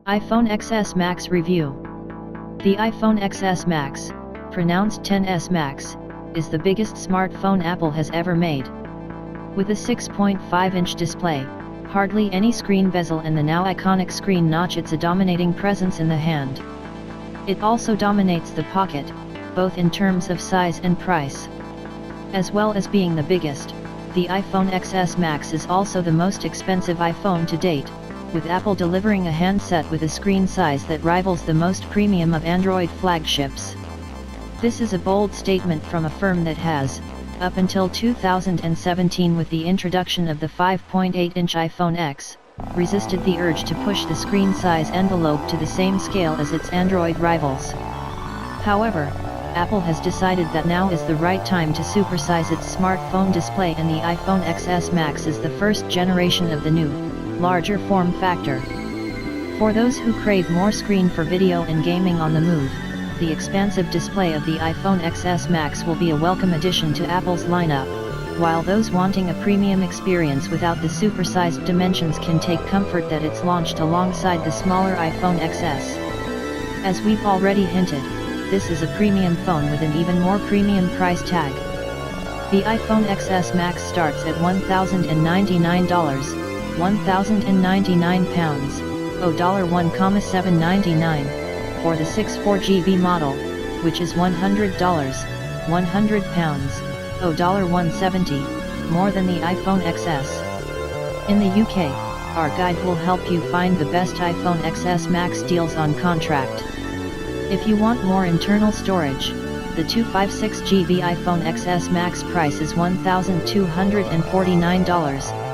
iPhone XS Max Review. The iPhone XS Max, pronounced XS Max, is the biggest smartphone Apple has ever made. With a 6.5-inch display, hardly any screen bezel and the now iconic screen notch, it's a dominating presence in the hand. It also dominates the pocket, both in terms of size and price. As well as being the biggest, the iPhone XS Max is also the most expensive iPhone to date, with Apple delivering a handset with a screen size that rivals the most premium of Android flagships. This is a bold statement from a firm that has, up until 2017 with the introduction of the 5.8-inch iPhone X, resisted the urge to push the screen size envelope to the same scale as its Android rivals. However, Apple has decided that now is the right time to supersize its smartphone display, and the iPhone XS Max is the first generation of the new, larger form factor. For those who crave more screen for video and gaming on the move, the expansive display of the iPhone XS Max will be a welcome addition to Apple's lineup, while those wanting a premium experience without the supersized dimensions can take comfort that it's launched alongside the smaller iPhone XS. As we've already hinted, this is a premium phone with an even more premium price tag. The iPhone XS Max starts at $1,099, £1,099, $1,799, for the 64GB model, which is $100, £100, $170, more than the iPhone XS. In the UK, our guide will help you find the best iPhone XS Max deals on contract. If you want more internal storage, the 256GB iPhone XS Max price is $1,249,